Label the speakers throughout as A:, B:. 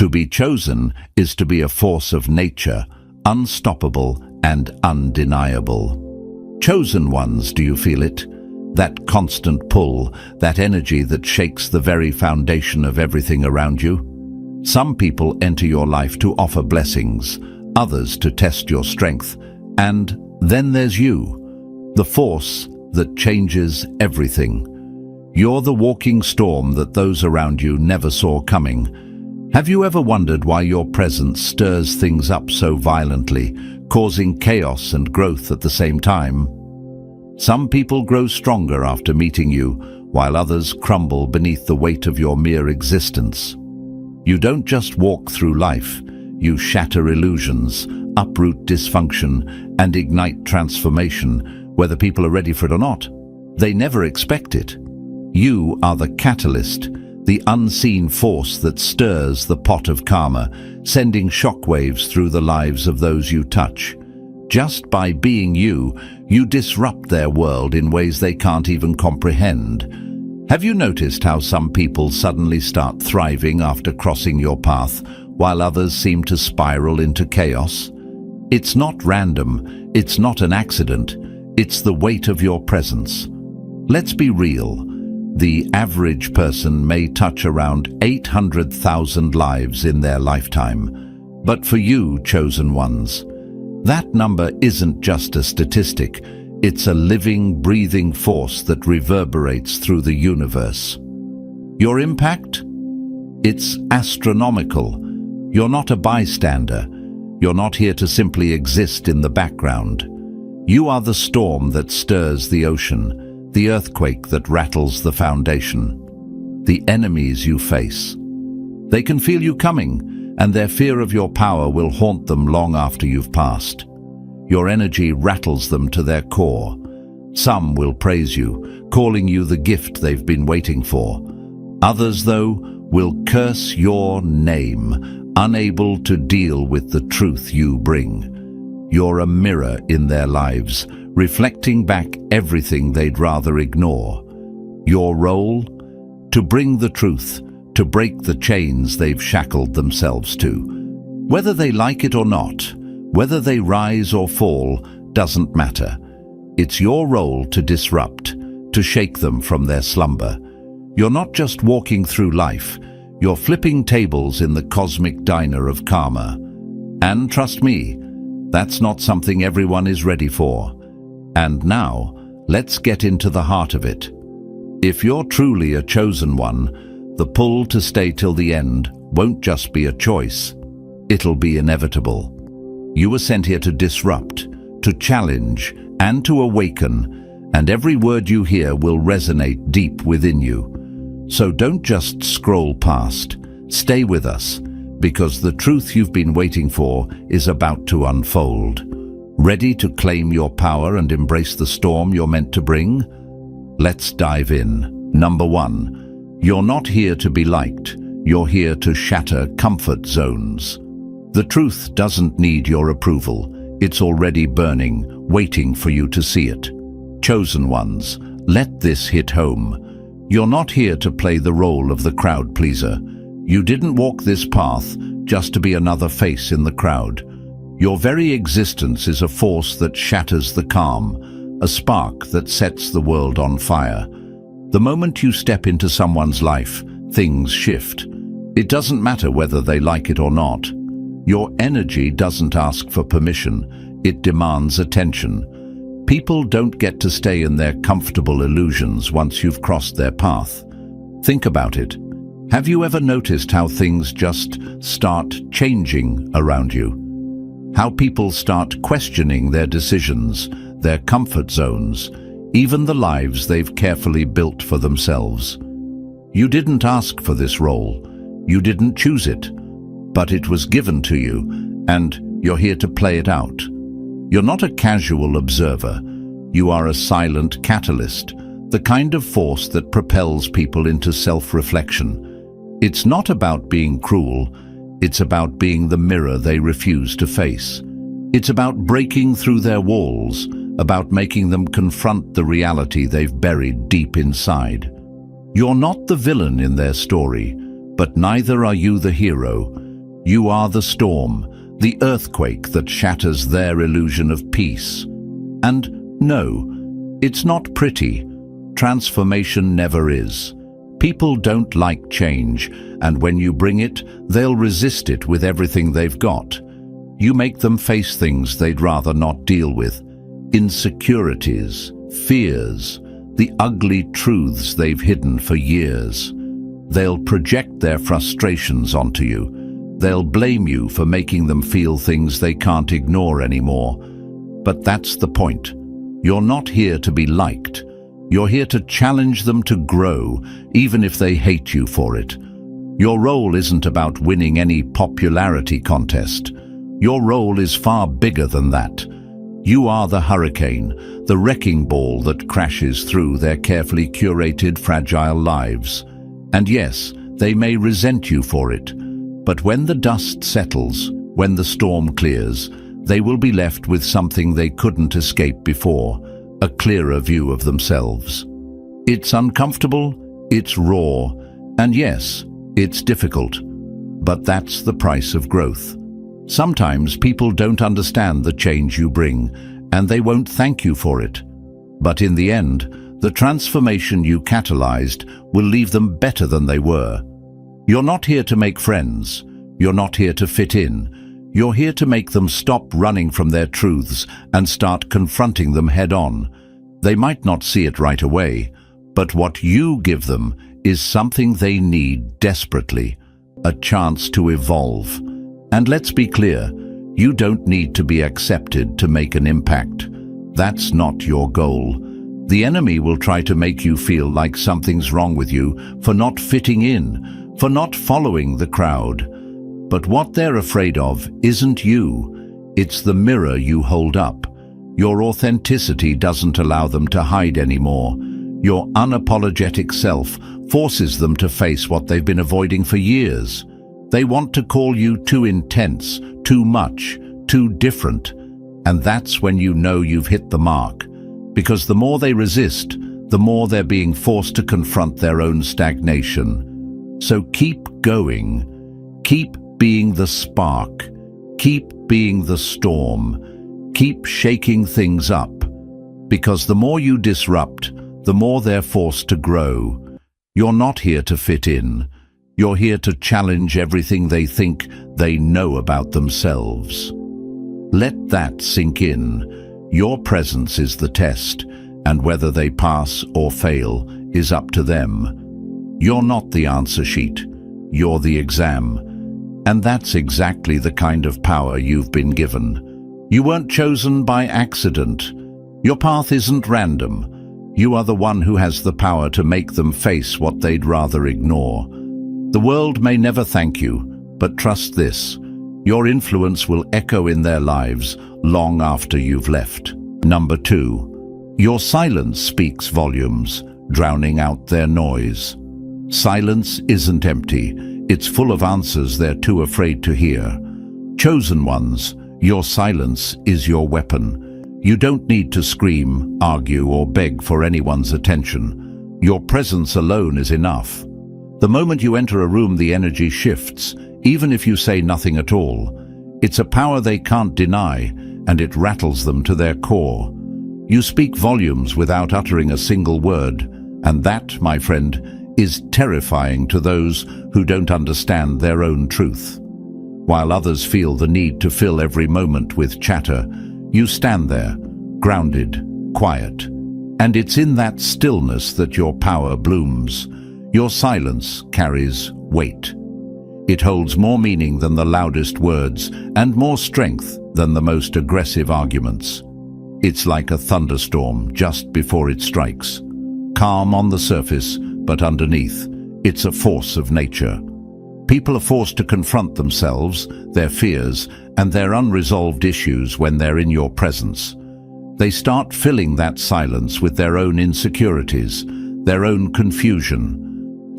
A: To be chosen is to be a force of nature, unstoppable and undeniable. Chosen ones, do you feel it? That constant pull, that energy that shakes the very foundation of everything around you? Some people enter your life to offer blessings, others to test your strength, and then there's you, the force that changes everything. You're the walking storm that those around you never saw coming. Have you ever wondered why your presence stirs things up so violently, causing chaos and growth at the same time? Some people grow stronger after meeting you, while others crumble beneath the weight of your mere existence. You don't just walk through life, you shatter illusions, uproot dysfunction, and ignite transformation, whether people are ready for it or not. They never expect it. You are the catalyst, the unseen force that stirs the pot of karma, sending shockwaves through the lives of those you touch. Just by being you, you disrupt their world in ways they can't even comprehend. Have you noticed how some people suddenly start thriving after crossing your path, while others seem to spiral into chaos? It's not random, it's not an accident, it's the weight of your presence. Let's be real. The average person may touch around 800,000 lives in their lifetime. But for you, chosen ones, that number isn't just a statistic, it's a living, breathing force that reverberates through the universe. Your impact? It's astronomical. You're not a bystander. You're not here to simply exist in the background. You are the storm that stirs the ocean, the earthquake that rattles the foundation, the enemies you face. They can feel you coming, and their fear of your power will haunt them long after you've passed. Your energy rattles them to their core. Some will praise you, calling you the gift they've been waiting for. Others, though, will curse your name, unable to deal with the truth you bring. You're a mirror in their lives, reflecting back everything they'd rather ignore. Your role? To bring the truth, to break the chains they've shackled themselves to. Whether they like it or not, whether they rise or fall, doesn't matter. It's your role to disrupt, to shake them from their slumber. You're not just walking through life, you're flipping tables in the cosmic diner of karma. And trust me, that's not something everyone is ready for. And now, let's get into the heart of it. If you're truly a chosen one, the pull to stay till the end won't just be a choice, it'll be inevitable. You were sent here to disrupt, to challenge, and to awaken, and every word you hear will resonate deep within you. So don't just scroll past, stay with us, because the truth you've been waiting for is about to unfold. Ready to claim your power and embrace the storm you're meant to bring? Let's dive in. Number 1, you're not here to be liked. You're here to shatter comfort zones. The truth doesn't need your approval. It's already burning, waiting for you to see it. Chosen ones, let this hit home. You're not here to play the role of the crowd pleaser. You didn't walk this path just to be another face in the crowd. Your very existence is a force that shatters the calm, a spark that sets the world on fire. The moment you step into someone's life, things shift. It doesn't matter whether they like it or not. Your energy doesn't ask for permission, it demands attention. People don't get to stay in their comfortable illusions once you've crossed their path. Think about it. Have you ever noticed how things just start changing around you? How people start questioning their decisions, their comfort zones, even the lives they've carefully built for themselves. You didn't ask for this role. You didn't choose it. But it was given to you, and you're here to play it out. You're not a casual observer. You are a silent catalyst, the kind of force that propels people into self-reflection. It's not about being cruel. It's about being the mirror they refuse to face. It's about breaking through their walls, about making them confront the reality they've buried deep inside. You're not the villain in their story, but neither are you the hero. You are the storm, the earthquake that shatters their illusion of peace. And no, it's not pretty. Transformation never is. People don't like change, and when you bring it, they'll resist it with everything they've got. You make them face things they'd rather not deal with. Insecurities, fears, the ugly truths they've hidden for years. They'll project their frustrations onto you. They'll blame you for making them feel things they can't ignore anymore. But that's the point. You're not here to be liked. You're here to challenge them to grow, even if they hate you for it. Your role isn't about winning any popularity contest. Your role is far bigger than that. You are the hurricane, the wrecking ball that crashes through their carefully curated, fragile lives. And yes, they may resent you for it. But when the dust settles, when the storm clears, they will be left with something they couldn't escape before, a clearer view of themselves. It's uncomfortable, it's raw, and yes, it's difficult. But that's the price of growth. Sometimes people don't understand the change you bring, and they won't thank you for it. But in the end, the transformation you catalyzed will leave them better than they were. You're not here to make friends. You're not here to fit in. You're here to make them stop running from their truths and start confronting them head-on. They might not see it right away, but what you give them is something they need desperately, a chance to evolve. And let's be clear, you don't need to be accepted to make an impact. That's not your goal. The enemy will try to make you feel like something's wrong with you for not fitting in, for not following the crowd. But what they're afraid of isn't you. It's the mirror you hold up. Your authenticity doesn't allow them to hide anymore. Your unapologetic self forces them to face what they've been avoiding for years. They want to call you too intense, too much, too different. And that's when you know you've hit the mark. Because the more they resist, the more they're being forced to confront their own stagnation. So keep going. Keep being the spark. Keep being the storm. Keep shaking things up. Because the more you disrupt, the more they're forced to grow. You're not here to fit in. You're here to challenge everything they think they know about themselves. Let that sink in. Your presence is the test, and whether they pass or fail is up to them. You're not the answer sheet. You're the exam. And that's exactly the kind of power you've been given. You weren't chosen by accident. Your path isn't random. You are the one who has the power to make them face what they'd rather ignore. The world may never thank you, but trust this. Your influence will echo in their lives long after you've left. Number 2. Your silence speaks volumes, drowning out their noise. Silence isn't empty. It's full of answers they're too afraid to hear. Chosen ones, your silence is your weapon. You don't need to scream, argue, or beg for anyone's attention. Your presence alone is enough. The moment you enter a room, the energy shifts, even if you say nothing at all. It's a power they can't deny, and it rattles them to their core. You speak volumes without uttering a single word, and that, my friend, is terrifying to those who don't understand their own truth. While others feel the need to fill every moment with chatter, you stand there, grounded, quiet. And it's in that stillness that your power blooms. Your silence carries weight. It holds more meaning than the loudest words and more strength than the most aggressive arguments. It's like a thunderstorm just before it strikes. Calm on the surface, but underneath, it's a force of nature. People are forced to confront themselves, their fears, and their unresolved issues when they're in your presence. They start filling that silence with their own insecurities, their own confusion.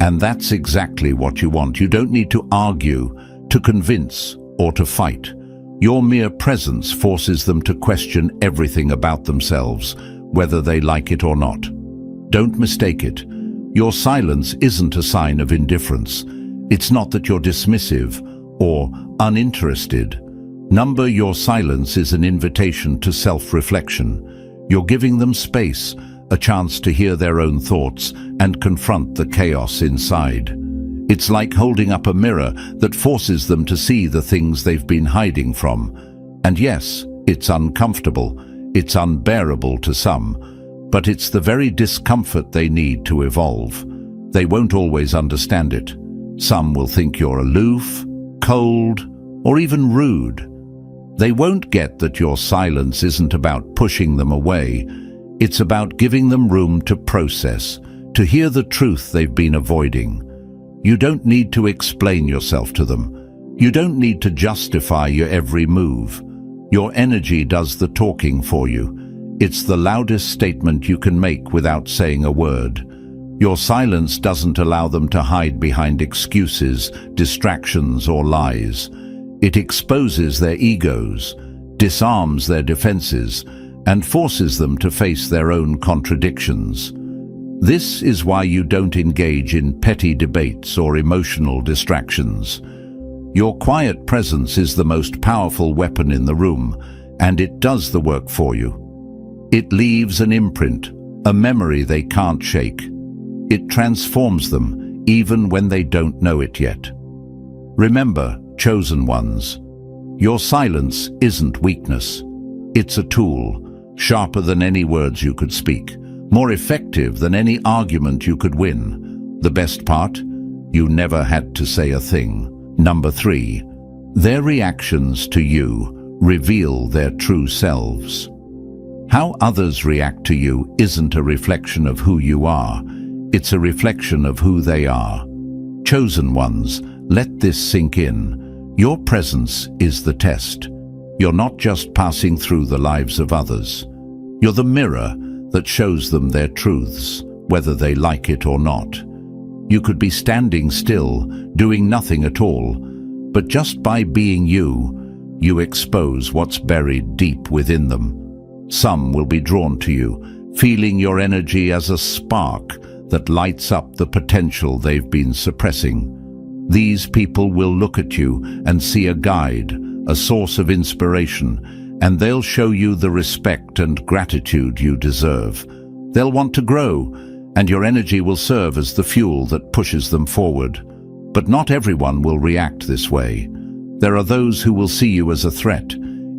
A: And that's exactly what you want. You don't need to argue, to convince, or to fight. Your mere presence forces them to question everything about themselves, whether they like it or not. Don't mistake it. Your silence isn't a sign of indifference. It's not that you're dismissive. or uninterested. Number your silence is an invitation to self-reflection. You're giving them space, a chance to hear their own thoughts and confront the chaos inside. It's like holding up a mirror that forces them to see the things they've been hiding from. And yes, it's uncomfortable, it's unbearable to some, but it's the very discomfort they need to evolve. They won't always understand it. Some will think you're aloof, cold, or even rude. They won't get that your silence isn't about pushing them away. It's about giving them room to process, to hear the truth they've been avoiding. You don't need to explain yourself to them. You don't need to justify your every move. Your energy does the talking for you. It's the loudest statement you can make without saying a word. Your silence doesn't allow them to hide behind excuses, distractions, or lies. It exposes their egos, disarms their defenses, and forces them to face their own contradictions. This is why you don't engage in petty debates or emotional distractions. Your quiet presence is the most powerful weapon in the room, and it does the work for you. It leaves an imprint, a memory they can't shake. It transforms them, even when they don't know it yet. Remember, chosen ones, your silence isn't weakness. It's a tool, sharper than any words you could speak, more effective than any argument you could win. The best part? You never had to say a thing. Number 3, their reactions to you reveal their true selves. How others react to you isn't a reflection of who you are. It's a reflection of who they are. Chosen ones, let this sink in. Your presence is the test. You're not just passing through the lives of others. You're the mirror that shows them their truths, whether they like it or not. You could be standing still, doing nothing at all, but just by being you, you expose what's buried deep within them. Some will be drawn to you, feeling your energy as a spark that lights up the potential they've been suppressing. These people will look at you and see a guide, a source of inspiration, and they'll show you the respect and gratitude you deserve. They'll want to grow, and your energy will serve as the fuel that pushes them forward. But not everyone will react this way. There are those who will see you as a threat,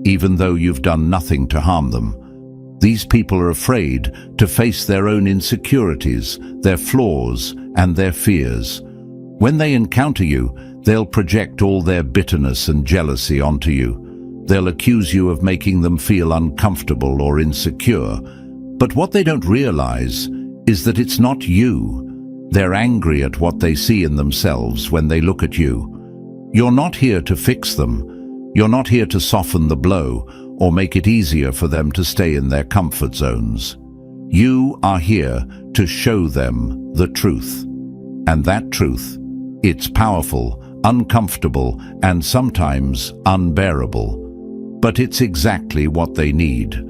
A: even though you've done nothing to harm them. These people are afraid to face their own insecurities, their flaws, and their fears. When they encounter you, they'll project all their bitterness and jealousy onto you. They'll accuse you of making them feel uncomfortable or insecure. But what they don't realize is that it's not you. They're angry at what they see in themselves when they look at you. You're not here to fix them. You're not here to soften the blow or make it easier for them to stay in their comfort zones. You are here to show them the truth. And that truth, it's powerful, uncomfortable, and sometimes unbearable. But it's exactly what they need.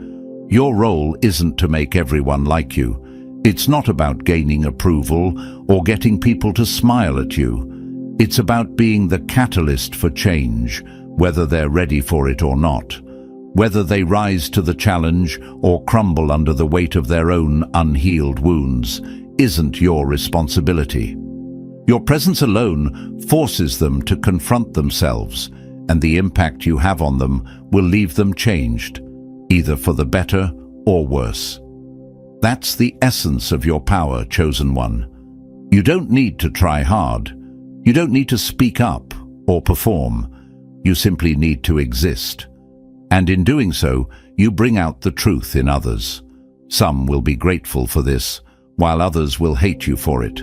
A: Your role isn't to make everyone like you. It's not about gaining approval or getting people to smile at you. It's about being the catalyst for change, whether they're ready for it or not. Whether they rise to the challenge or crumble under the weight of their own unhealed wounds isn't your responsibility. Your presence alone forces them to confront themselves, and the impact you have on them will leave them changed, either for the better or worse. That's the essence of your power, chosen one. You don't need to try hard. You don't need to speak up or perform. You simply need to exist. And in doing so, you bring out the truth in others. Some will be grateful for this, while others will hate you for it.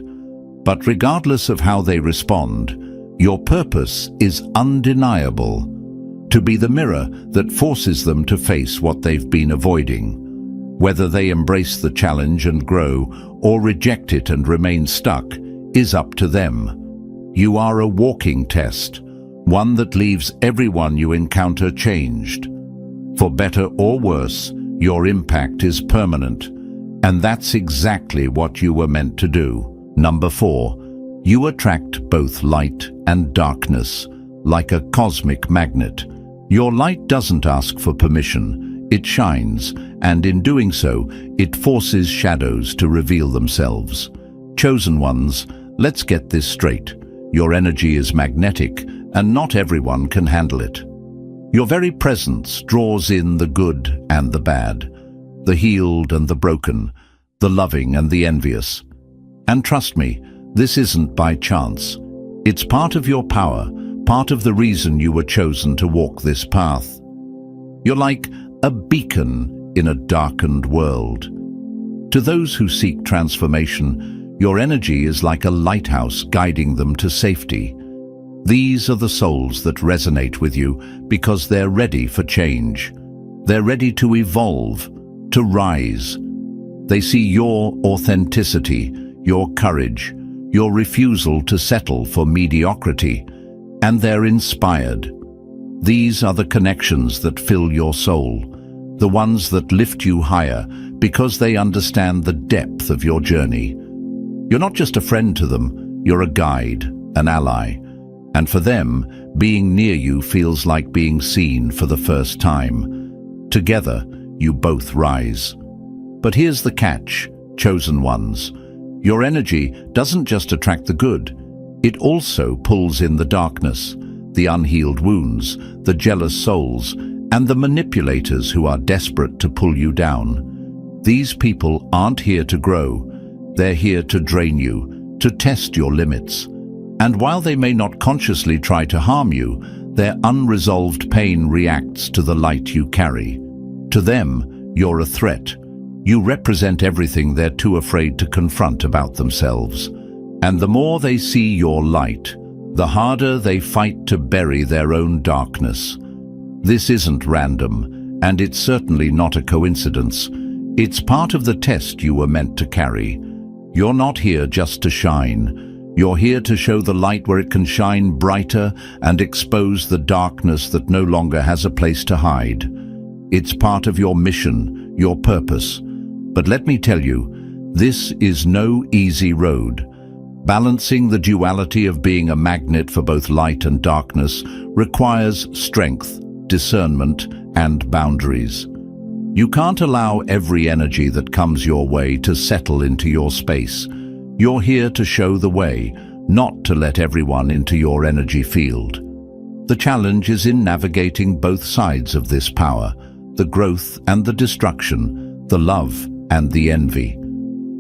A: But regardless of how they respond, your purpose is undeniable: to be the mirror that forces them to face what they've been avoiding. Whether they embrace the challenge and grow, or reject it and remain stuck, is up to them. You are a walking test, one that leaves everyone you encounter changed. For better or worse, your impact is permanent, and that's exactly what you were meant to do. Number 4, you attract both light and darkness, like a cosmic magnet. Your light doesn't ask for permission, it shines, and in doing so, it forces shadows to reveal themselves. Chosen ones, let's get this straight. Your energy is magnetic, and not everyone can handle it. Your very presence draws in the good and the bad, the healed and the broken, the loving and the envious. And trust me, this isn't by chance. It's part of your power, part of the reason you were chosen to walk this path. You're like a beacon in a darkened world. To those who seek transformation, your energy is like a lighthouse guiding them to safety. These are the souls that resonate with you because they're ready for change. They're ready to evolve, to rise. They see your authenticity, your courage, your refusal to settle for mediocrity, and they're inspired. These are the connections that fill your soul, the ones that lift you higher because they understand the depth of your journey. You're not just a friend to them, you're a guide, an ally. And for them, being near you feels like being seen for the first time. Together, you both rise. But here's the catch, chosen ones. Your energy doesn't just attract the good, it also pulls in the darkness, the unhealed wounds, the jealous souls, and the manipulators who are desperate to pull you down. These people aren't here to grow, they're here to drain you, to test your limits. And while they may not consciously try to harm you, their unresolved pain reacts to the light you carry. To them, you're a threat. You represent everything they're too afraid to confront about themselves. And the more they see your light, the harder they fight to bury their own darkness. This isn't random, and it's certainly not a coincidence. It's part of the test you were meant to carry. You're not here just to shine. You're here to show the light where it can shine brighter and expose the darkness that no longer has a place to hide. It's part of your mission, your purpose. But let me tell you, this is no easy road. Balancing the duality of being a magnet for both light and darkness requires strength, discernment, and boundaries. You can't allow every energy that comes your way to settle into your space. You're here to show the way, not to let everyone into your energy field. The challenge is in navigating both sides of this power, the growth and the destruction, the love and the envy.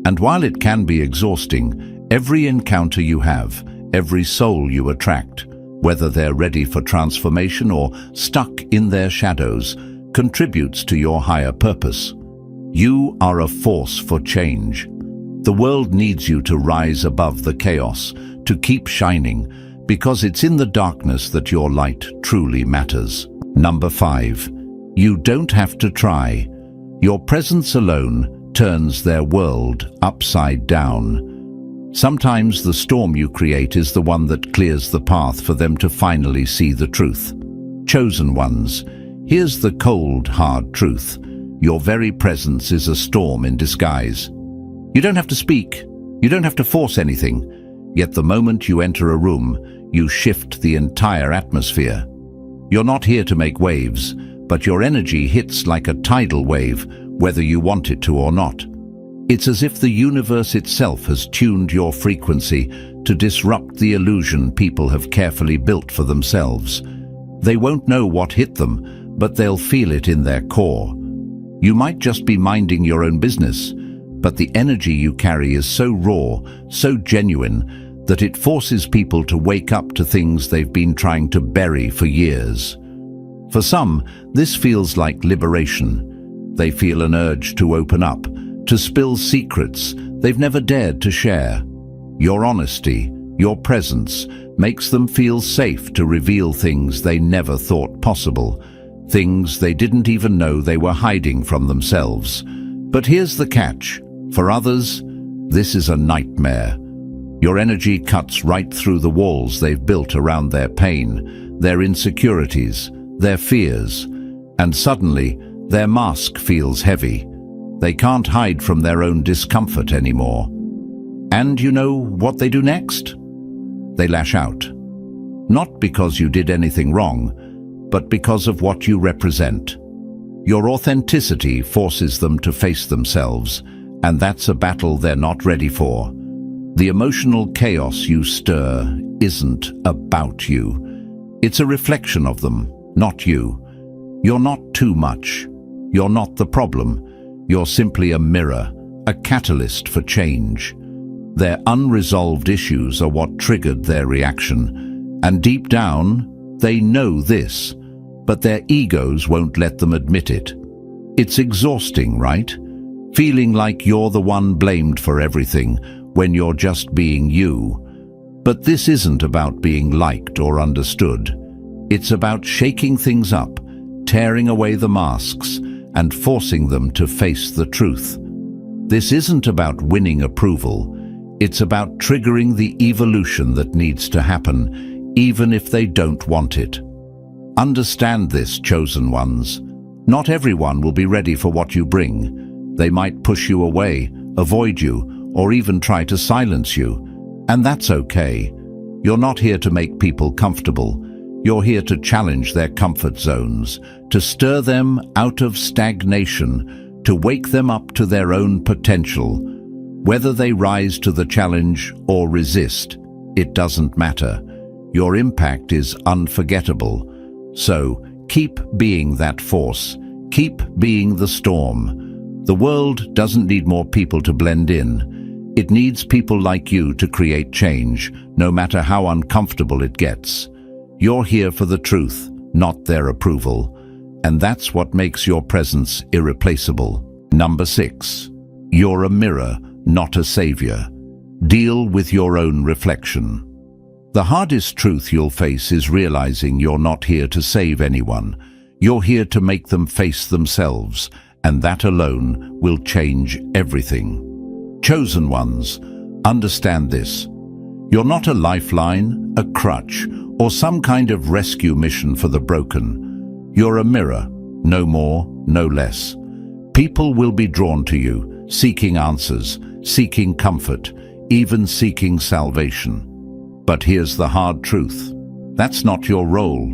A: And while it can be exhausting, every encounter you have, every soul you attract, whether they're ready for transformation or stuck in their shadows, contributes to your higher purpose. You are a force for change. The world needs you to rise above the chaos, to keep shining, because it's in the darkness that your light truly matters. Number 5. You don't have to try. Your presence alone turns their world upside down. Sometimes the storm you create is the one that clears the path for them to finally see the truth. Chosen ones, here's the cold, hard truth. Your very presence is a storm in disguise. You don't have to speak, you don't have to force anything, yet the moment you enter a room, you shift the entire atmosphere. You're not here to make waves, but your energy hits like a tidal wave, whether you want it to or not. It's as if the universe itself has tuned your frequency to disrupt the illusion people have carefully built for themselves. They won't know what hit them, but they'll feel it in their core. You might just be minding your own business, but the energy you carry is so raw, so genuine, that it forces people to wake up to things they've been trying to bury for years. For some, this feels like liberation. They feel an urge to open up, to spill secrets they've never dared to share. Your honesty, your presence, makes them feel safe to reveal things they never thought possible, things they didn't even know they were hiding from themselves. But here's the catch. For others, this is a nightmare. Your energy cuts right through the walls they've built around their pain, their insecurities, their fears, and suddenly their mask feels heavy. They can't hide from their own discomfort anymore. And you know what they do next? They lash out. Not because you did anything wrong, but because of what you represent. Your authenticity forces them to face themselves, and that's a battle they're not ready for. The emotional chaos you stir isn't about you. It's a reflection of them, not you. You're not too much. You're not the problem. You're simply a mirror, a catalyst for change. Their unresolved issues are what triggered their reaction, and deep down, they know this, but their egos won't let them admit it. It's exhausting, right? Feeling like you're the one blamed for everything when you're just being you. But this isn't about being liked or understood. It's about shaking things up, tearing away the masks, and forcing them to face the truth. This isn't about winning approval. It's about triggering the evolution that needs to happen, even if they don't want it. Understand this, chosen ones. Not everyone will be ready for what you bring. They might push you away, avoid you, or even try to silence you. And that's okay. You're not here to make people comfortable. You're here to challenge their comfort zones, to stir them out of stagnation, to wake them up to their own potential. Whether they rise to the challenge or resist, it doesn't matter. Your impact is unforgettable. So, keep being that force. Keep being the storm. The world doesn't need more people to blend in. It needs people like you to create change, no matter how uncomfortable it gets. You're here for the truth, not their approval. And that's what makes your presence irreplaceable. Number 6. You're a mirror, not a savior. Deal with your own reflection. The hardest truth you'll face is realizing you're not here to save anyone. You're here to make them face themselves, and that alone will change everything. Chosen ones, understand this. You're not a lifeline, a crutch, or some kind of rescue mission for the broken. You're a mirror, no more, no less. People will be drawn to you, seeking answers, seeking comfort, even seeking salvation. But here's the hard truth. That's not your role.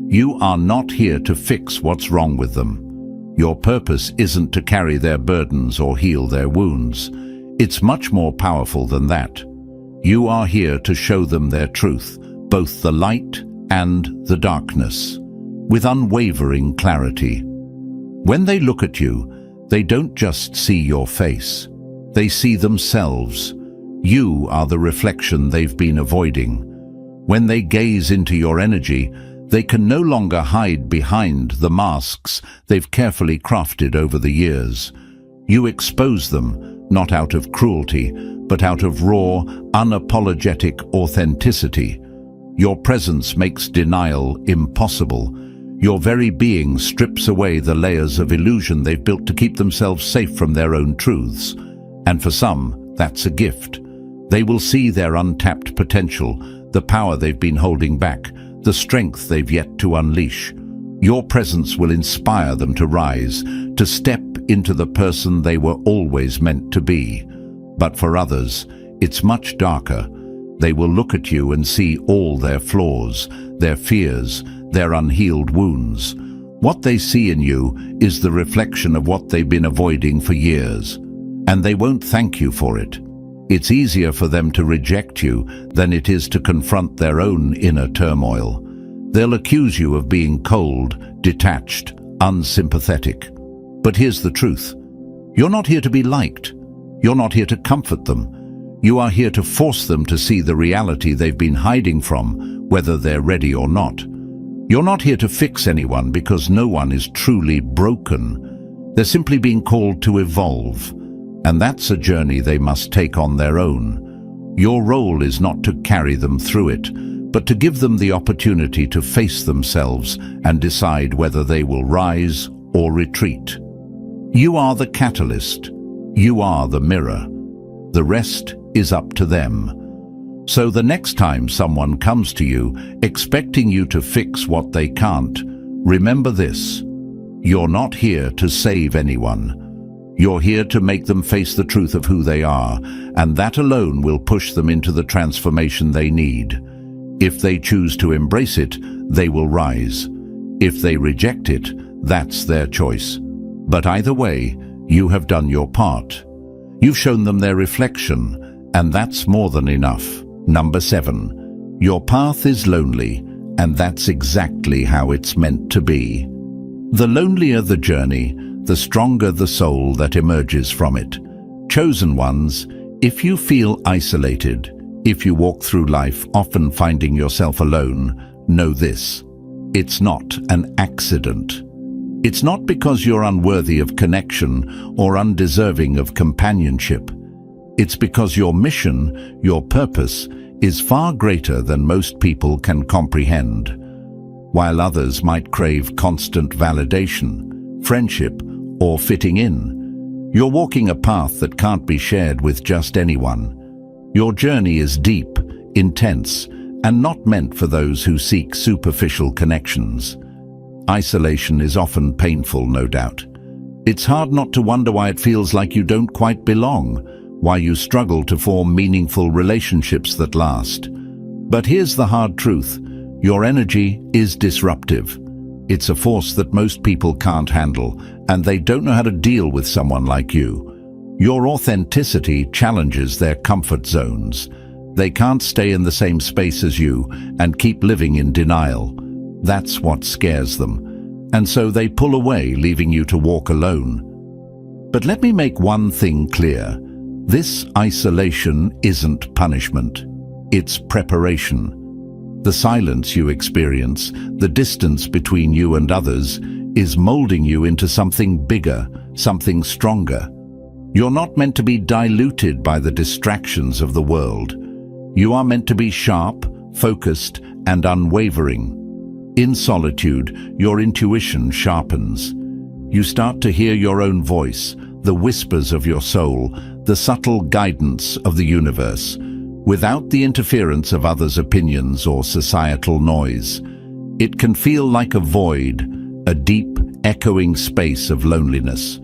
A: You are not here to fix what's wrong with them. Your purpose isn't to carry their burdens or heal their wounds. It's much more powerful than that. You are here to show them their truth, both the light and the darkness, with unwavering clarity. When they look at you, they don't just see your face. They see themselves. You are the reflection they've been avoiding. When they gaze into your energy, they can no longer hide behind the masks they've carefully crafted over the years. You expose them, not out of cruelty, but out of raw, unapologetic authenticity. Your presence makes denial impossible. Your very being strips away the layers of illusion they've built to keep themselves safe from their own truths. And for some, that's a gift. They will see their untapped potential, the power they've been holding back, the strength they've yet to unleash. Your presence will inspire them to rise, to step into the person they were always meant to be. But for others, it's much darker. They will look at you and see all their flaws, their fears, their unhealed wounds. What they see in you is the reflection of what they've been avoiding for years. And they won't thank you for it. It's easier for them to reject you than it is to confront their own inner turmoil. They'll accuse you of being cold, detached, unsympathetic. But here's the truth. You're not here to be liked. You're not here to comfort them. You are here to force them to see the reality they've been hiding from, whether they're ready or not. You're not here to fix anyone because no one is truly broken. They're simply being called to evolve. And that's a journey they must take on their own. Your role is not to carry them through it, but to give them the opportunity to face themselves and decide whether they will rise or retreat. You are the catalyst. You are the mirror. The rest is up to them. So the next time someone comes to you expecting you to fix what they can't, remember this. You're not here to save anyone. You're here to make them face the truth of who they are, and that alone will push them into the transformation they need. If they choose to embrace it, they will rise. If they reject it, that's their choice. But either way, you have done your part. You've shown them their reflection, and that's more than enough. Number 7. Your path is lonely, and that's exactly how it's meant to be. The lonelier the journey, the stronger the soul that emerges from it. Chosen ones, if you feel isolated, if you walk through life often finding yourself alone, know this: it's not an accident. It's not because you're unworthy of connection or undeserving of companionship. It's because your mission, your purpose, is far greater than most people can comprehend. While others might crave constant validation, friendship, or fitting in, you're walking a path that can't be shared with just anyone. Your journey is deep, intense, and not meant for those who seek superficial connections. Isolation is often painful, no doubt. It's hard not to wonder why it feels like you don't quite belong, why you struggle to form meaningful relationships that last. But here's the hard truth: your energy is disruptive. It's a force that most people can't handle, and they don't know how to deal with someone like you. Your authenticity challenges their comfort zones. They can't stay in the same space as you and keep living in denial. That's what scares them. And so they pull away, leaving you to walk alone. But let me make one thing clear. This isolation isn't punishment. It's preparation. The silence you experience, the distance between you and others, is molding you into something bigger, something stronger. You're not meant to be diluted by the distractions of the world. You are meant to be sharp, focused, and unwavering. In solitude, your intuition sharpens. You start to hear your own voice, the whispers of your soul, the subtle guidance of the universe, without the interference of others' opinions or societal noise. It can feel like a void, a deep, echoing space of loneliness.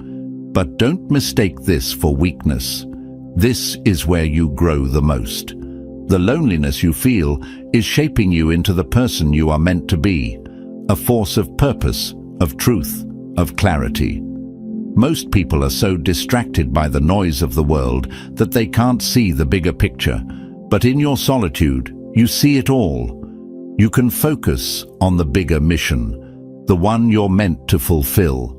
A: But don't mistake this for weakness. This is where you grow the most. The loneliness you feel is shaping you into the person you are meant to be, a force of purpose, of truth, of clarity. Most people are so distracted by the noise of the world that they can't see the bigger picture. But in your solitude, you see it all. You can focus on the bigger mission, the one you're meant to fulfill.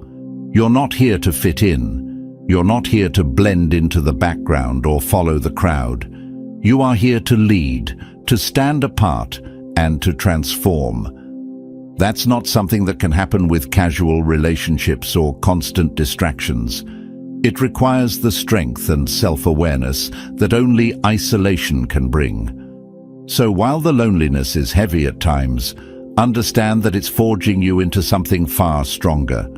A: You're not here to fit in. You're not here to blend into the background or follow the crowd. You are here to lead, to stand apart, and to transform. That's not something that can happen with casual relationships or constant distractions. It requires the strength and self-awareness that only isolation can bring. So while the loneliness is heavy at times, understand that it's forging you into something far stronger.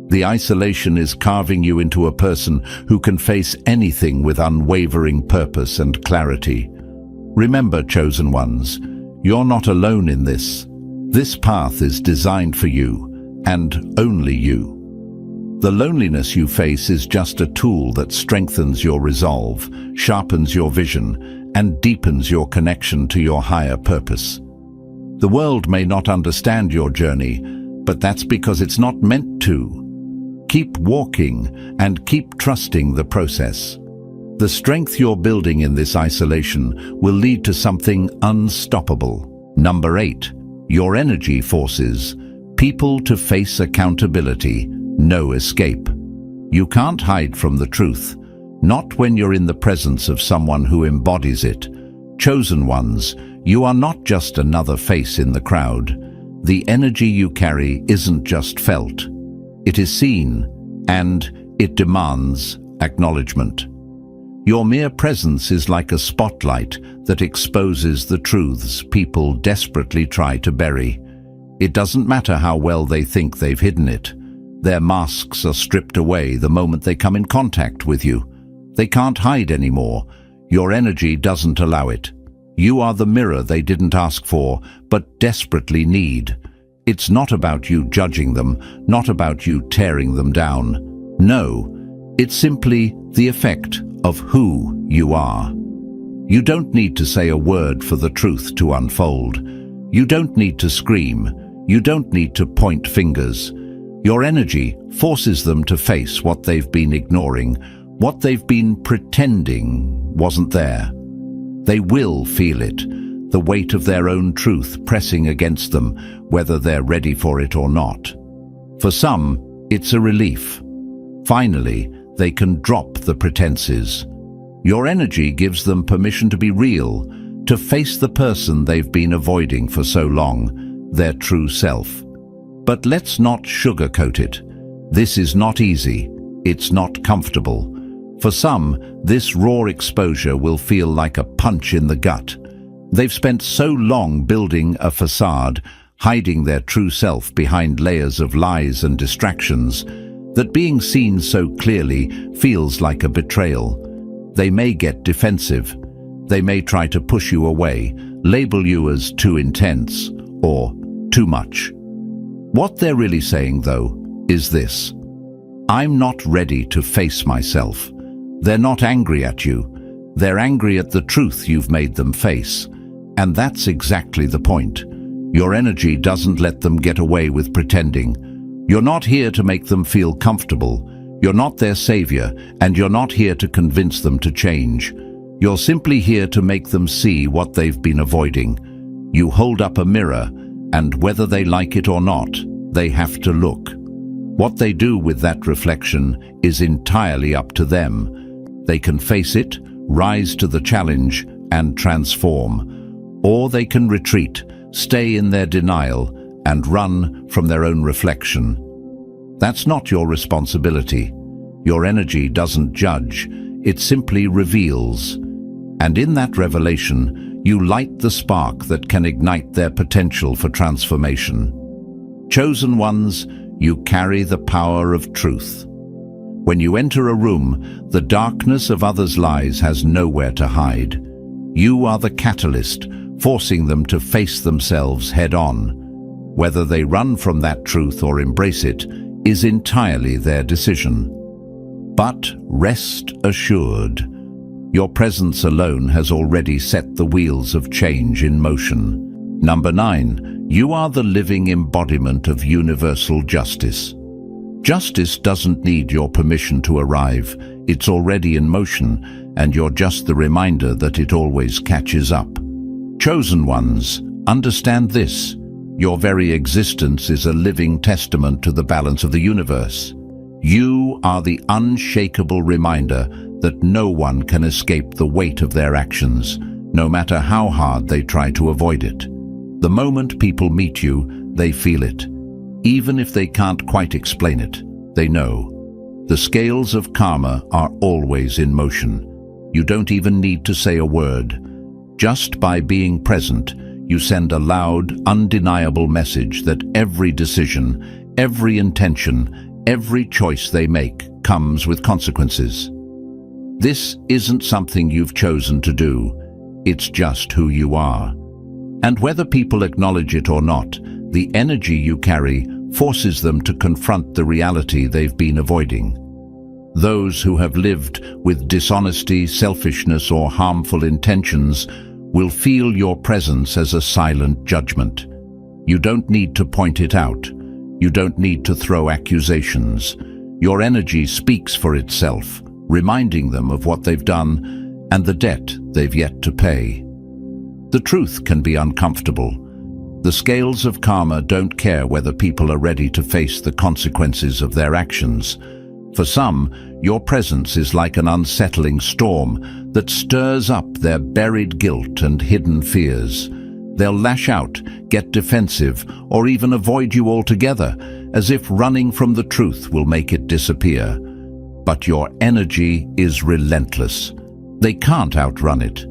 A: The isolation is carving you into a person who can face anything with unwavering purpose and clarity. Remember, chosen ones, you're not alone in this. This path is designed for you, and only you. The loneliness you face is just a tool that strengthens your resolve, sharpens your vision, and deepens your connection to your higher purpose. The world may not understand your journey, but that's because it's not meant to. Keep walking and keep trusting the process. The strength you're building in this isolation will lead to something unstoppable. Number 8. Your energy forces people to face accountability, no escape. You can't hide from the truth, not when you're in the presence of someone who embodies it. Chosen ones, you are not just another face in the crowd. The energy you carry isn't just felt. It is seen, and it demands acknowledgement. Your mere presence is like a spotlight that exposes the truths people desperately try to bury. It doesn't matter how well they think they've hidden it. Their masks are stripped away the moment they come in contact with you. They can't hide anymore. Your energy doesn't allow it. You are the mirror they didn't ask for, but desperately need. It's not about you judging them, not about you tearing them down. No, it's simply the effect of who you are. You don't need to say a word for the truth to unfold. You don't need to scream. You don't need to point fingers. Your energy forces them to face what they've been ignoring, what they've been pretending wasn't there. They will feel it, the weight of their own truth pressing against them, whether they're ready for it or not. For some, it's a relief. Finally, they can drop the pretenses. Your energy gives them permission to be real, to face the person they've been avoiding for so long, their true self. But let's not sugarcoat it. This is not easy. It's not comfortable. For some, this raw exposure will feel like a punch in the gut. They've spent so long building a facade, hiding their true self behind layers of lies and distractions, that being seen so clearly feels like a betrayal. They may get defensive. They may try to push you away, label you as too intense or too much. What they're really saying, though, is this: I'm not ready to face myself. They're not angry at you. They're angry at the truth you've made them face. And that's exactly the point. Your energy doesn't let them get away with pretending. You're not here to make them feel comfortable. You're not their savior, and you're not here to convince them to change. You're simply here to make them see what they've been avoiding. You hold up a mirror, and whether they like it or not, they have to look. What they do with that reflection is entirely up to them. They can face it, rise to the challenge, and transform. Or they can retreat, stay in their denial, and run from their own reflection. That's not your responsibility. Your energy doesn't judge, it simply reveals. And in that revelation, you light the spark that can ignite their potential for transformation. Chosen ones, you carry the power of truth. When you enter a room, the darkness of others' lies has nowhere to hide. You are the catalyst, forcing them to face themselves head-on. Whether they run from that truth or embrace it is entirely their decision. But rest assured, your presence alone has already set the wheels of change in motion. Number 9, you are the living embodiment of universal justice. Justice doesn't need your permission to arrive. It's already in motion, and you're just the reminder that it always catches up. Chosen ones, understand this. Your very existence is a living testament to the balance of the universe. You are the unshakable reminder that no one can escape the weight of their actions, no matter how hard they try to avoid it. The moment people meet you, they feel it. Even if they can't quite explain it, they know. The scales of karma are always in motion. You don't even need to say a word. Just by being present, you send a loud, undeniable message that every decision, every intention, every choice they make comes with consequences. This isn't something you've chosen to do. It's just who you are. And whether people acknowledge it or not, the energy you carry forces them to confront the reality they've been avoiding. Those who have lived with dishonesty, selfishness, or harmful intentions will feel your presence as a silent judgment. You don't need to point it out. You don't need to throw accusations. Your energy speaks for itself, reminding them of what they've done and the debt they've yet to pay. The truth can be uncomfortable. The scales of karma don't care whether people are ready to face the consequences of their actions. For some, your presence is like an unsettling storm that stirs up their buried guilt and hidden fears. They'll lash out, get defensive, or even avoid you altogether, as if running from the truth will make it disappear. But your energy is relentless. They can't outrun it.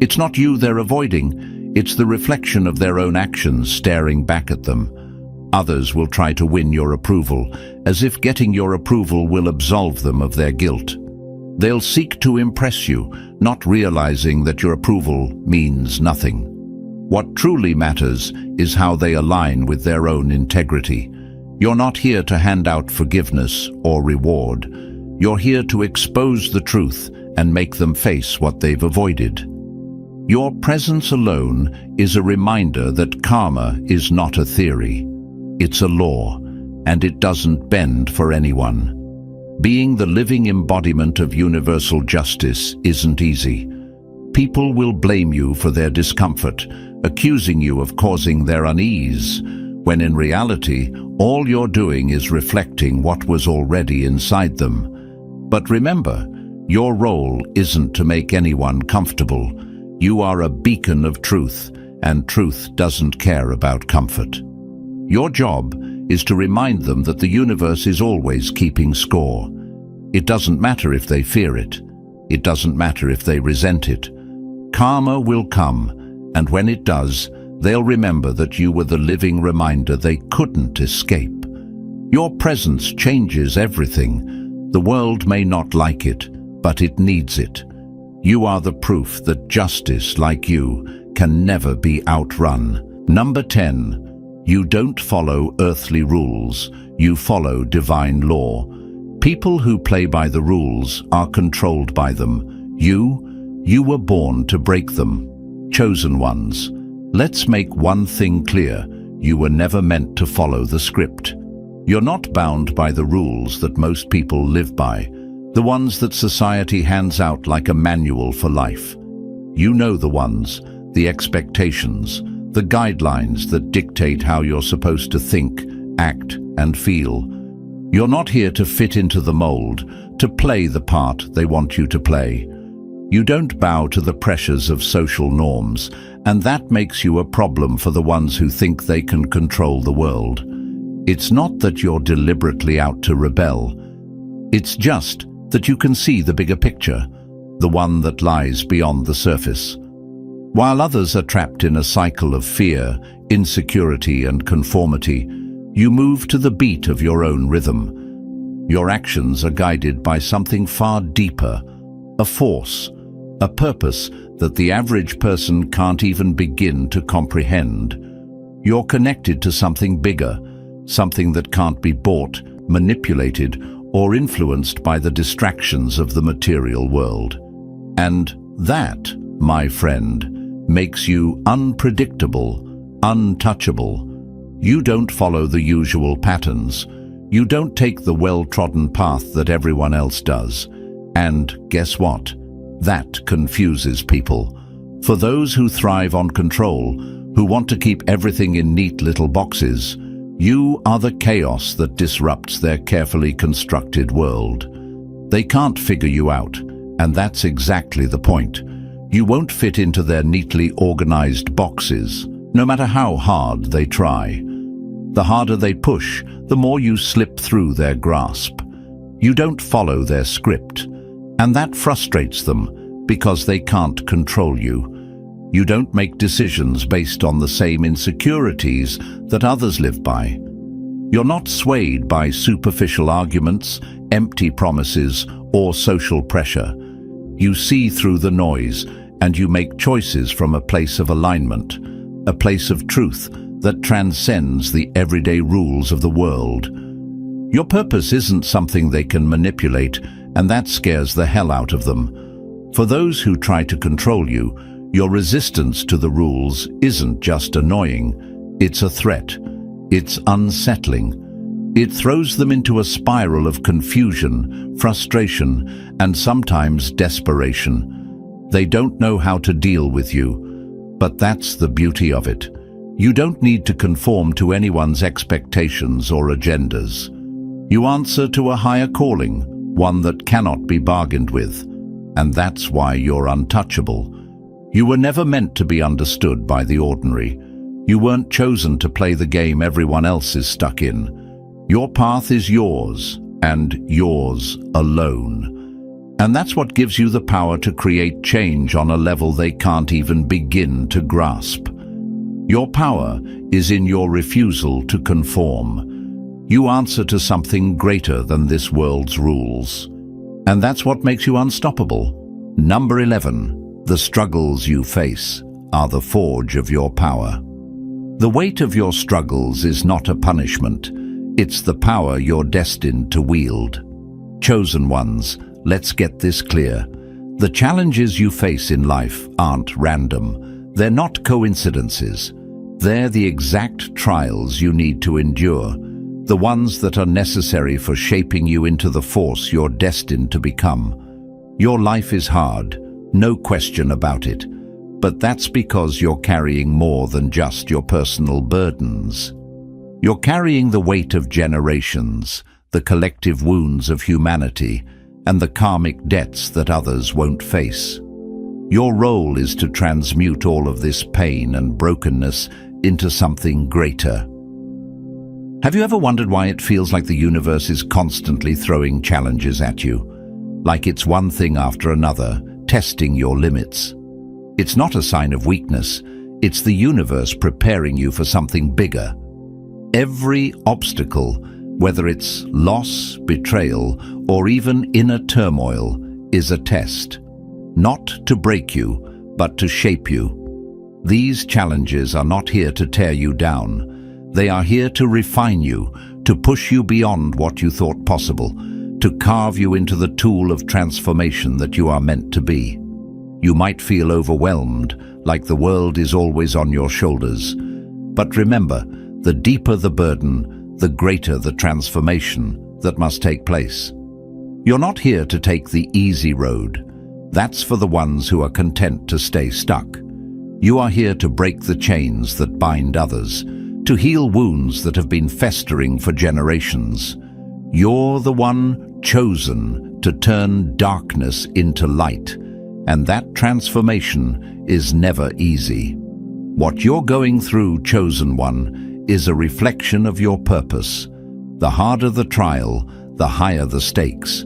A: It's not you they're avoiding, it's the reflection of their own actions staring back at them. Others will try to win your approval, as if getting your approval will absolve them of their guilt. They'll seek to impress you, not realizing that your approval means nothing. What truly matters is how they align with their own integrity. You're not here to hand out forgiveness or reward. You're here to expose the truth and make them face what they've avoided. Your presence alone is a reminder that karma is not a theory. It's a law, and it doesn't bend for anyone. Being the living embodiment of universal justice isn't easy. People will blame you for their discomfort, accusing you of causing their unease, when in reality, all you're doing is reflecting what was already inside them. But remember, your role isn't to make anyone comfortable. You are a beacon of truth, and truth doesn't care about comfort. Your job is to remind them that the universe is always keeping score. It doesn't matter if they fear it. It doesn't matter if they resent it. Karma will come, and when it does, they'll remember that you were the living reminder they couldn't escape. Your presence changes everything. The world may not like it, but it needs it. You are the proof that justice, like you, can never be outrun. Number 10. You don't follow earthly rules, you follow divine law. People who play by the rules are controlled by them. You were born to break them. Chosen ones. Let's make one thing clear. You were never meant to follow the script. You're not bound by the rules that most people live by, the ones that society hands out like a manual for life. You know the ones, the expectations, the guidelines that dictate how you're supposed to think, act, and feel. You're not here to fit into the mold, to play the part they want you to play. You don't bow to the pressures of social norms, and that makes you a problem for the ones who think they can control the world. It's not that you're deliberately out to rebel. It's just that you can see the bigger picture, the one that lies beyond the surface. While others are trapped in a cycle of fear, insecurity, and conformity, you move to the beat of your own rhythm. Your actions are guided by something far deeper, a force, a purpose that the average person can't even begin to comprehend. You're connected to something bigger, something that can't be bought, manipulated, or influenced by the distractions of the material world. And that, my friend, makes you unpredictable, untouchable. You don't follow the usual patterns. You don't take the well-trodden path that everyone else does. And guess what? That confuses people. For those who thrive on control, who want to keep everything in neat little boxes, you are the chaos that disrupts their carefully constructed world. They can't figure you out, and that's exactly the point. You won't fit into their neatly organized boxes, no matter how hard they try. The harder they push, the more you slip through their grasp. You don't follow their script, and that frustrates them because they can't control you. You don't make decisions based on the same insecurities that others live by. You're not swayed by superficial arguments, empty promises, or social pressure. You see through the noise, and you make choices from a place of alignment, a place of truth that transcends the everyday rules of the world. Your purpose isn't something they can manipulate, and that scares the hell out of them. For those who try to control you, your resistance to the rules isn't just annoying, it's a threat. It's unsettling. It throws them into a spiral of confusion, frustration, and sometimes desperation. They don't know how to deal with you, but that's the beauty of it. You don't need to conform to anyone's expectations or agendas. You answer to a higher calling, one that cannot be bargained with, and that's why you're untouchable. You were never meant to be understood by the ordinary. You weren't chosen to play the game everyone else is stuck in. Your path is yours, and yours alone. And that's what gives you the power to create change on a level they can't even begin to grasp. Your power is in your refusal to conform. You answer to something greater than this world's rules. And that's what makes you unstoppable. Number 11. The struggles you face are the forge of your power. The weight of your struggles is not a punishment. It's the power you're destined to wield. Chosen ones, let's get this clear. The challenges you face in life aren't random. They're not coincidences. They're the exact trials you need to endure, the ones that are necessary for shaping you into the force you're destined to become. Your life is hard, no question about it, but that's because you're carrying more than just your personal burdens. You're carrying the weight of generations, the collective wounds of humanity, and the karmic debts that others won't face. Your role is to transmute all of this pain and brokenness into something greater. Have you ever wondered why it feels like the universe is constantly throwing challenges at you? Like it's one thing after another, testing your limits. It's not a sign of weakness, it's the universe preparing you for something bigger. Every obstacle, whether it's loss, betrayal, or even inner turmoil, is a test. Not to break you, but to shape you. These challenges are not here to tear you down. They are here to refine you, to push you beyond what you thought possible, to carve you into the tool of transformation that you are meant to be. You might feel overwhelmed, like the world is always on your shoulders. But remember, the deeper the burden, the greater the transformation that must take place. You're not here to take the easy road. That's for the ones who are content to stay stuck. You are here to break the chains that bind others, to heal wounds that have been festering for generations. You're the one chosen to turn darkness into light, and that transformation is never easy. What you're going through, chosen one, is a reflection of your purpose. The harder the trial, the higher the stakes,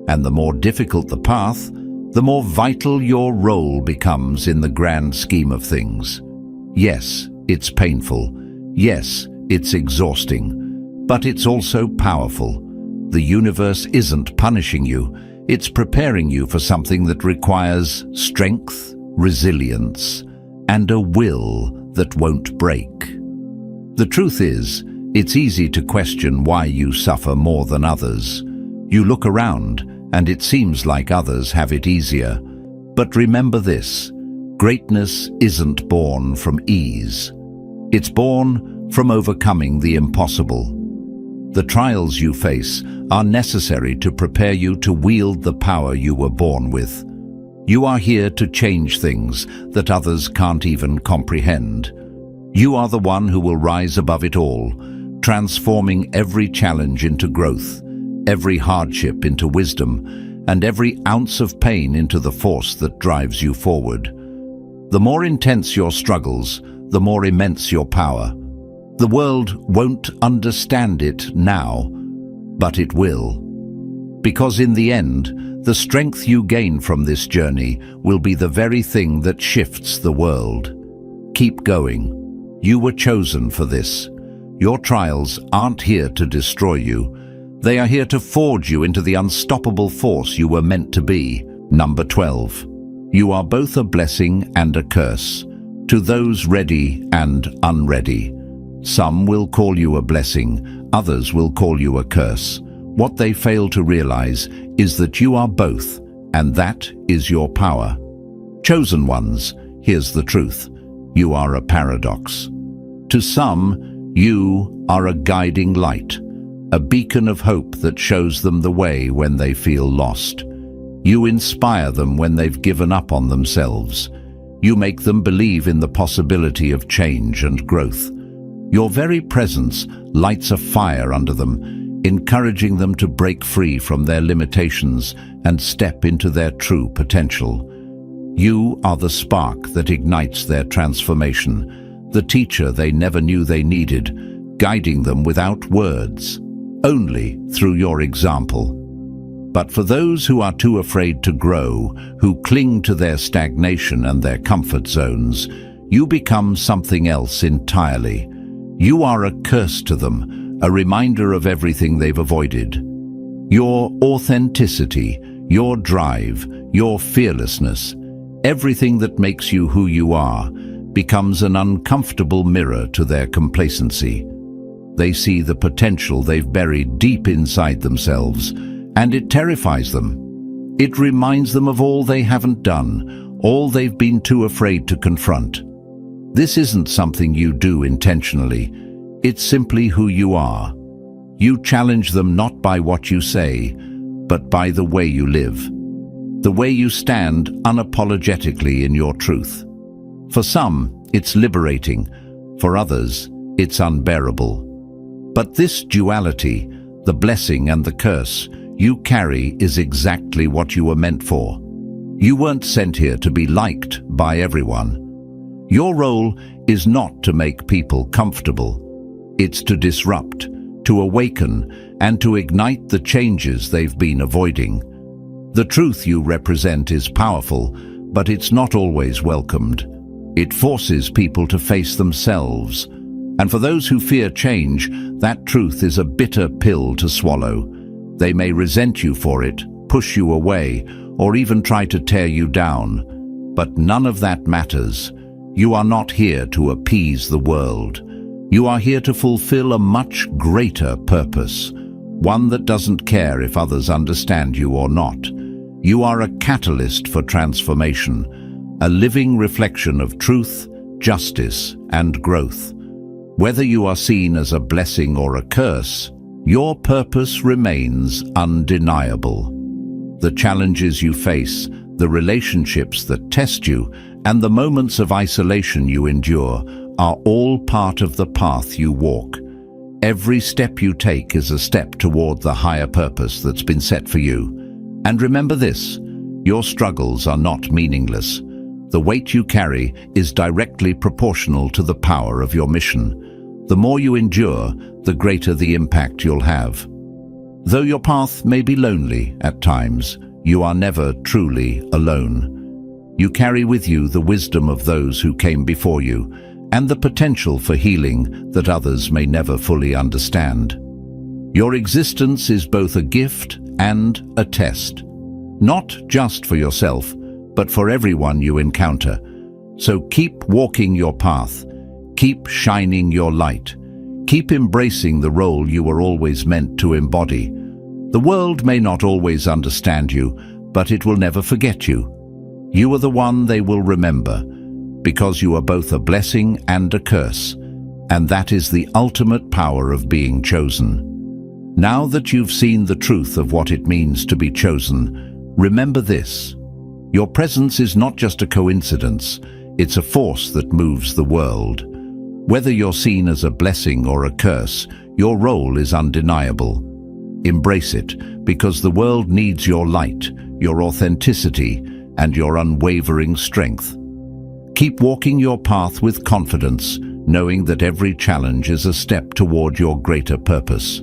A: and the more difficult the path, the more vital your role becomes in the grand scheme of things. Yes, it's painful. Yes, it's exhausting. But it's also powerful. The universe isn't punishing you. It's preparing you for something that requires strength, resilience, and a will that won't break. The truth is, it's easy to question why you suffer more than others. You look around, and it seems like others have it easier. But remember this, greatness isn't born from ease. It's born from overcoming the impossible. The trials you face are necessary to prepare you to wield the power you were born with. You are here to change things that others can't even comprehend. You are the one who will rise above it all, transforming every challenge into growth, every hardship into wisdom, and every ounce of pain into the force that drives you forward. The more intense your struggles, the more immense your power. The world won't understand it now, but it will. Because in the end, the strength you gain from this journey will be the very thing that shifts the world. Keep going. You were chosen for this. Your trials aren't here to destroy you. They are here to forge you into the unstoppable force you were meant to be. Number 12. You are both a blessing and a curse, to those ready and unready. Some will call you a blessing, others will call you a curse. What they fail to realize is that you are both, and that is your power. Chosen ones, here's the truth. You are a paradox. To some, you are a guiding light, a beacon of hope that shows them the way when they feel lost. You inspire them when they've given up on themselves. You make them believe in the possibility of change and growth. Your very presence lights a fire under them, encouraging them to break free from their limitations and step into their true potential. You are the spark that ignites their transformation, the teacher they never knew they needed, guiding them without words, only through your example. But for those who are too afraid to grow, who cling to their stagnation and their comfort zones, you become something else entirely. You are a curse to them, a reminder of everything they've avoided. Your authenticity, your drive, your fearlessness, everything that makes you who you are, becomes an uncomfortable mirror to their complacency. They see the potential they've buried deep inside themselves, and it terrifies them. It reminds them of all they haven't done, all they've been too afraid to confront. This isn't something you do intentionally. It's simply who you are. You challenge them not by what you say, but by the way you live. The way you stand unapologetically in your truth. For some, it's liberating. For others, it's unbearable. But this duality, the blessing and the curse, you carry is exactly what you were meant for. You weren't sent here to be liked by everyone. Your role is not to make people comfortable. It's to disrupt, to awaken, and to ignite the changes they've been avoiding. The truth you represent is powerful, but it's not always welcomed. It forces people to face themselves. And for those who fear change, that truth is a bitter pill to swallow. They may resent you for it, push you away, or even try to tear you down. But none of that matters. You are not here to appease the world. You are here to fulfill a much greater purpose, one that doesn't care if others understand you or not. You are a catalyst for transformation, a living reflection of truth, justice, and growth. Whether you are seen as a blessing or a curse, your purpose remains undeniable. The challenges you face, the relationships that test you, and the moments of isolation you endure are all part of the path you walk. Every step you take is a step toward the higher purpose that's been set for you. And remember this, your struggles are not meaningless. The weight you carry is directly proportional to the power of your mission. The more you endure, the greater the impact you'll have. Though your path may be lonely at times, you are never truly alone. You carry with you the wisdom of those who came before you, and the potential for healing that others may never fully understand. Your existence is both a gift and a test, not just for yourself, but for everyone you encounter. So keep walking your path, keep shining your light, keep embracing the role you were always meant to embody. The world may not always understand you, but it will never forget you. You are the one they will remember, because you are both a blessing and a curse, and that is the ultimate power of being chosen. Now that you've seen the truth of what it means to be chosen, remember this. Your presence is not just a coincidence, it's a force that moves the world. Whether you're seen as a blessing or a curse, your role is undeniable. Embrace it, because the world needs your light, your authenticity, and your unwavering strength. Keep walking your path with confidence, knowing that every challenge is a step toward your greater purpose.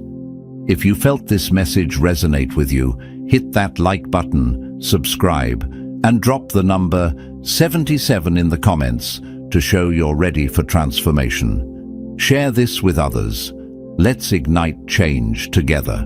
A: If you felt this message resonate with you, hit that like button, subscribe, and drop the number 77 in the comments to show you're ready for transformation. Share this with others. Let's ignite change together.